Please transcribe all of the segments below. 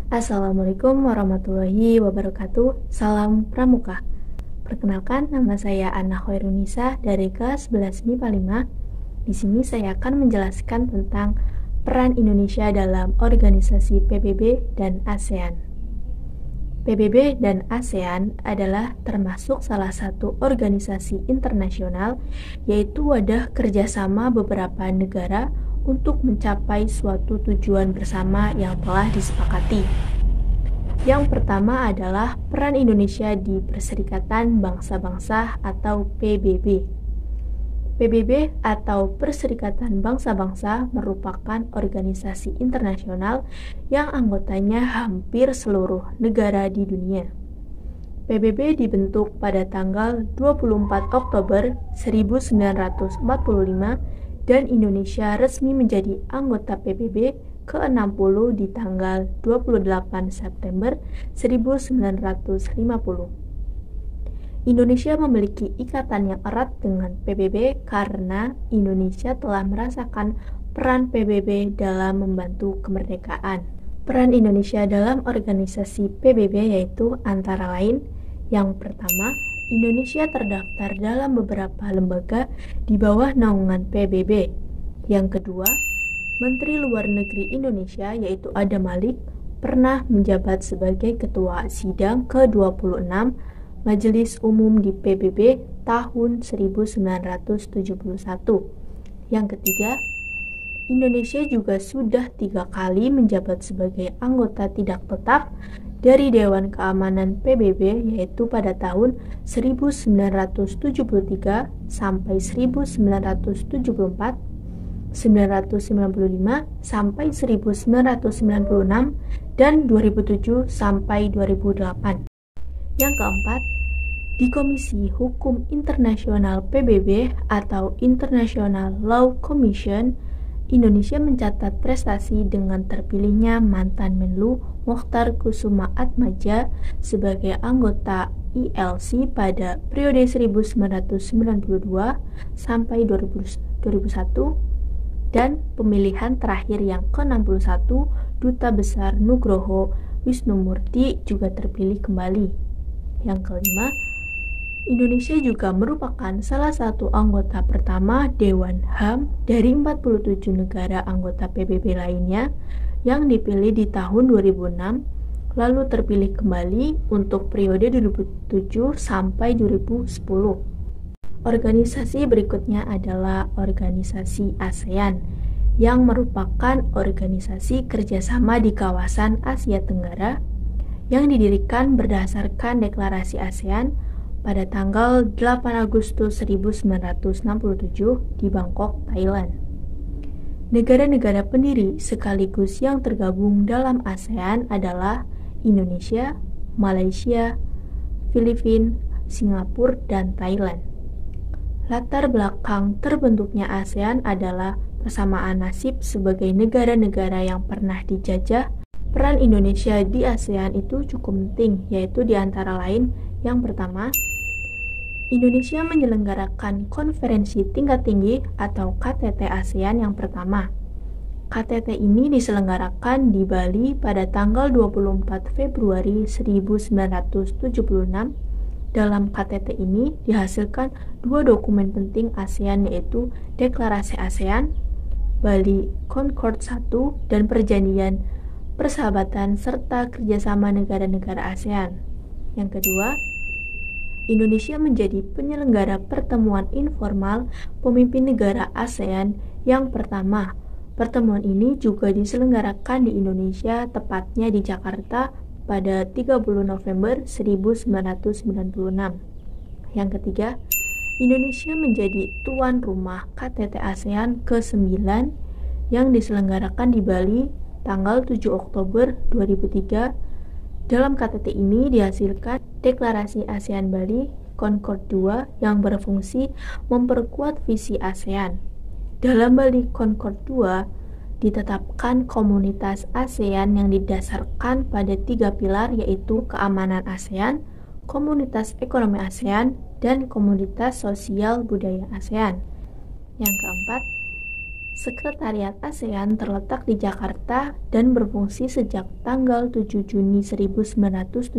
Assalamualaikum warahmatullahi wabarakatuh. Salam Pramuka. Perkenalkan, nama saya Anna Khairunisa dari kelas 11 MIPA 5. Di sini saya akan menjelaskan tentang peran Indonesia dalam organisasi PBB dan ASEAN. PBB dan ASEAN adalah termasuk salah satu organisasi internasional, yaitu wadah kerjasama beberapa negara untuk mencapai suatu tujuan bersama yang telah disepakati. Yang pertama adalah peran Indonesia di Perserikatan Bangsa-Bangsa atau PBB. PBB atau Perserikatan Bangsa-Bangsa merupakan organisasi internasional yang anggotanya hampir seluruh negara di dunia. PBB dibentuk pada tanggal 24 Oktober 1945 dan Indonesia resmi menjadi anggota PBB ke-60 di tanggal 28 September 1950. Indonesia memiliki ikatan yang erat dengan PBB karena Indonesia telah merasakan peran PBB dalam membantu kemerdekaan. Peran Indonesia dalam organisasi PBB yaitu antara lain, yang pertama, Indonesia terdaftar dalam beberapa lembaga di bawah naungan PBB. Yang kedua, Menteri Luar Negeri Indonesia yaitu Adam Malik pernah menjabat sebagai Ketua Sidang ke-26 Majelis Umum di PBB tahun 1971. Yang ketiga, Indonesia juga sudah 3 kali menjabat sebagai anggota tidak tetap dari Dewan Keamanan PBB yaitu pada tahun 1973 sampai 1974, 1995 sampai 1996, dan 2007 sampai 2008. Yang keempat, di Komisi Hukum Internasional PBB atau International Law Commission, Indonesia mencatat prestasi dengan terpilihnya mantan Menlu Mochtar Kusuma Atmaja sebagai anggota ILC pada periode 1992 sampai 2001 dan pemilihan terakhir yang ke-61 Duta Besar Nugroho Wisnumurti juga terpilih kembali. Yang kelima, Indonesia juga merupakan salah satu anggota pertama Dewan HAM dari 47 negara anggota PBB lainnya yang dipilih di tahun 2006 lalu terpilih kembali untuk periode 2007 sampai 2010. Organisasi berikutnya adalah organisasi ASEAN yang merupakan organisasi kerjasama di kawasan Asia Tenggara yang didirikan berdasarkan Deklarasi ASEAN pada tanggal 8 Agustus 1967 di Bangkok, Thailand. Negara-negara pendiri sekaligus yang tergabung dalam ASEAN adalah Indonesia, Malaysia, Filipina, Singapura, dan Thailand. Latar belakang terbentuknya ASEAN adalah persamaan nasib sebagai negara-negara yang pernah dijajah. Peran Indonesia di ASEAN itu cukup penting, yaitu di antara lain, yang pertama, Indonesia menyelenggarakan konferensi tingkat tinggi atau KTT ASEAN yang pertama. KTT ini diselenggarakan di Bali pada tanggal 24 Februari 1976. Dalam KTT ini dihasilkan 2 dokumen penting ASEAN yaitu Deklarasi ASEAN, Bali Concord I, dan Perjanjian Persahabatan serta Kerjasama Negara-negara ASEAN. Yang kedua, Indonesia menjadi penyelenggara pertemuan informal pemimpin negara ASEAN yang pertama. Pertemuan ini juga diselenggarakan di Indonesia, tepatnya di Jakarta pada 30 November 1996. Yang ketiga, Indonesia menjadi tuan rumah KTT ASEAN ke-9 yang diselenggarakan di Bali tanggal 7 Oktober 2003. Dalam KTT ini dihasilkan Deklarasi ASEAN Bali Concord II yang berfungsi memperkuat visi ASEAN. Dalam Bali Concord II ditetapkan komunitas ASEAN yang didasarkan pada 3 pilar yaitu keamanan ASEAN, komunitas ekonomi ASEAN, dan komunitas sosial budaya ASEAN. Yang keempat, Sekretariat ASEAN terletak di Jakarta dan berfungsi sejak tanggal 7 Juni 1976.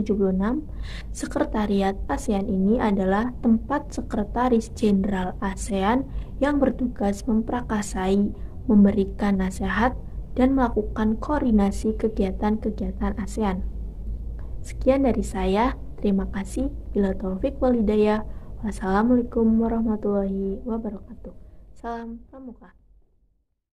Sekretariat ASEAN ini adalah tempat Sekretaris Jenderal ASEAN yang bertugas memprakarsai, memberikan nasihat, dan melakukan koordinasi kegiatan-kegiatan ASEAN. Sekian dari saya, terima kasih. Bila taufik wal hidayah. Wassalamualaikum warahmatullahi wabarakatuh. Salam Pramuka.